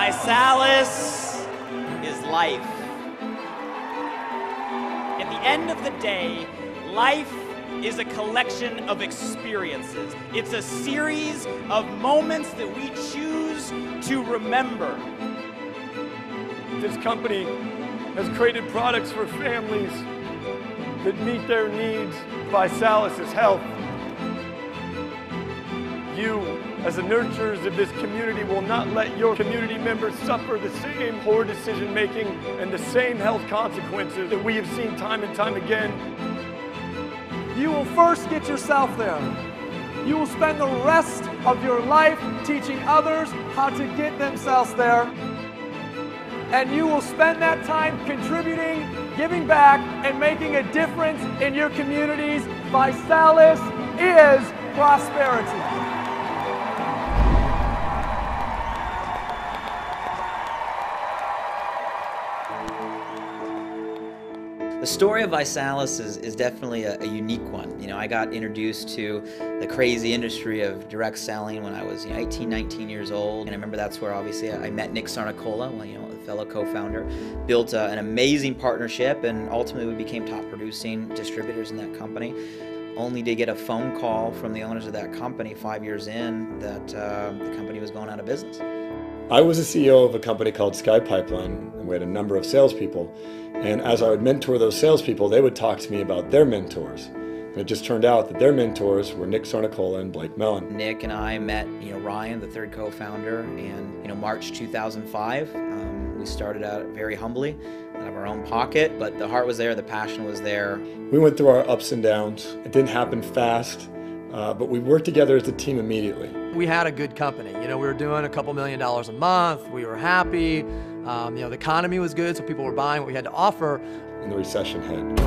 ViSalus is life. At the end of the day, life is a collection of experiences. It's a series of moments that we choose to remember. This company has created products for families that meet their needs. ViSalus is health. You, as the nurturers of this community, will not let your community members suffer the same poor decision making and the same health consequences that we have seen time and time again. You will first get yourself there. You will spend the rest of your life teaching others how to get themselves there. And you will spend that time contributing, giving back, and making a difference in your communities. ViSalus is prosperity. The story of ViSalus is definitely a unique one. You know, I got introduced to the crazy industry of direct selling when I was 18, 19 years old. And I remember that's where obviously I met Nick Sarnicola, a fellow co-founder, built an amazing partnership, and ultimately we became top producing distributors in that company. Only to get a phone call from the owners of that company 5 years in that the company was going out of business. I was the CEO of a company called Sky Pipeline, and we had a number of salespeople. And as I would mentor those salespeople, they would talk to me about their mentors. And it just turned out that their mentors were Nick Sarnicola and Blake Mellon. Nick and I met, Ryan, the third co-founder, in March 2005. We started out very humbly, out of our own pocket, but the heart was there, the passion was there. We went through our ups and downs. It didn't happen fast, but we worked together as a team immediately. We had a good company. We were doing a couple $1 million a month. We were happy. The economy was good, so people were buying what we had to offer. And the recession hit.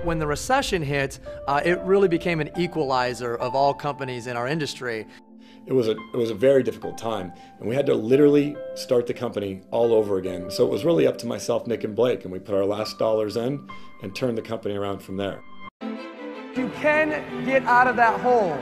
When the recession hit, it really became an equalizer of all companies in our industry. It was a very difficult time, and we had to literally start the company all over again. So it was really up to myself, Nick, and Blake, and we put our last dollars in and turned the company around from there. You can get out of that hole.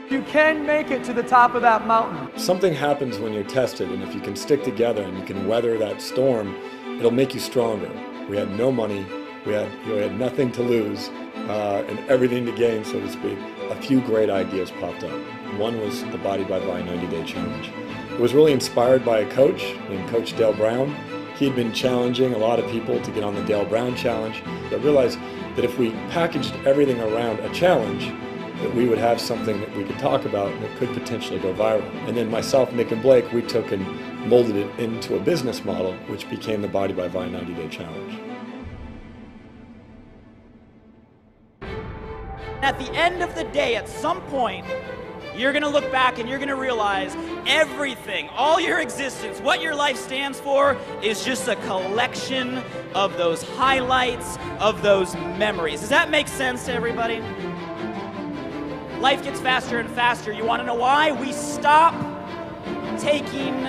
You can make it to the top of that mountain. Something happens when you're tested, and if you can stick together and you can weather that storm, it'll make you stronger. We had no money, we had nothing to lose, and everything to gain, so to speak. A few great ideas popped up. One was the Body by Vi 90-Day Challenge. It was really inspired by a coach named Coach Dale Brown. He'd been challenging a lot of people to get on the Dale Brown Challenge. I realized that if we packaged everything around a challenge, that we would have something that we could talk about that could potentially go viral. And then myself, Nick, and Blake, we took and molded it into a business model, which became the Body by Vi 90-Day Challenge. At the end of the day, at some point, you're gonna look back and you're gonna realize everything, all your existence, what your life stands for is just a collection of those highlights, of those memories. Does that make sense to everybody? Life gets faster and faster. You want to know why? We stop taking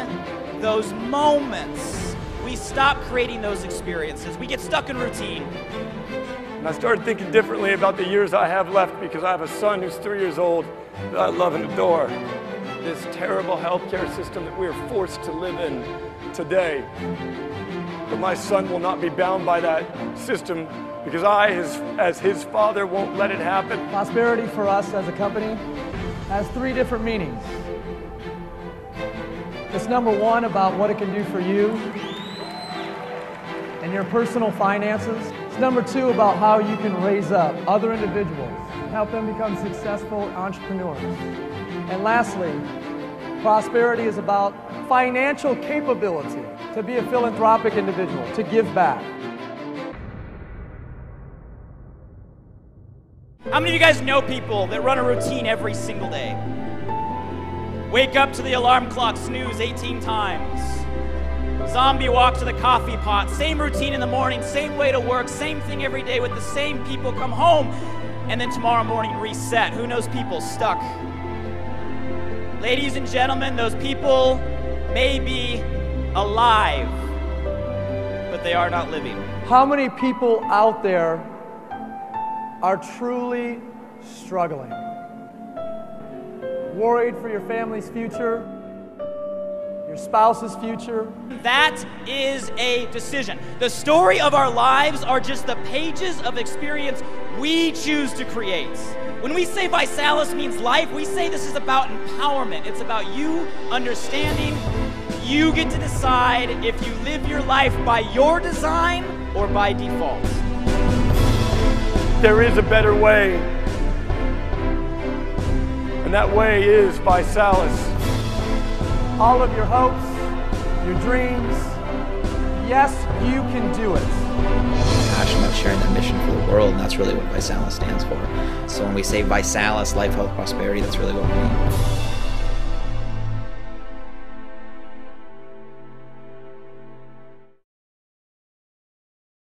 those moments. We stop creating those experiences. We get stuck in routine. And I started thinking differently about the years I have left because I have a son who's 3 years old that I love and adore. This terrible healthcare system that we are forced to live in today. But my son will not be bound by that system because I, as his father, won't let it happen. Prosperity for us as a company has 3 different meanings. It's number 1 about what it can do for you and your personal finances. It's number 2 about how you can raise up other individuals and help them become successful entrepreneurs. And lastly, prosperity is about financial capability to be a philanthropic individual, to give back. How many of you guys know people that run a routine every single day? Wake up to the alarm clock, snooze 18 times. Zombie walk to the coffee pot, same routine in the morning, same way to work, same thing every day with the same people, come home, and then tomorrow morning reset. Who knows people stuck? Ladies and gentlemen, those people may be alive, but they are not living. How many people out there are truly struggling? Worried for your family's future, your your spouse's future. That is a decision. The story of our lives are just the pages of experience we choose to create. When we say ViSalus means life, we say this is about empowerment. It's about you understanding. You get to decide if you live your life by your design or by default. There is a better way, and that way is ViSalus. All of your hopes, your dreams, yes, you can do it. Passionate about sharing that mission for the world, and that's really what ViSalus stands for. So when we say ViSalus, life, health, prosperity, that's really what we mean.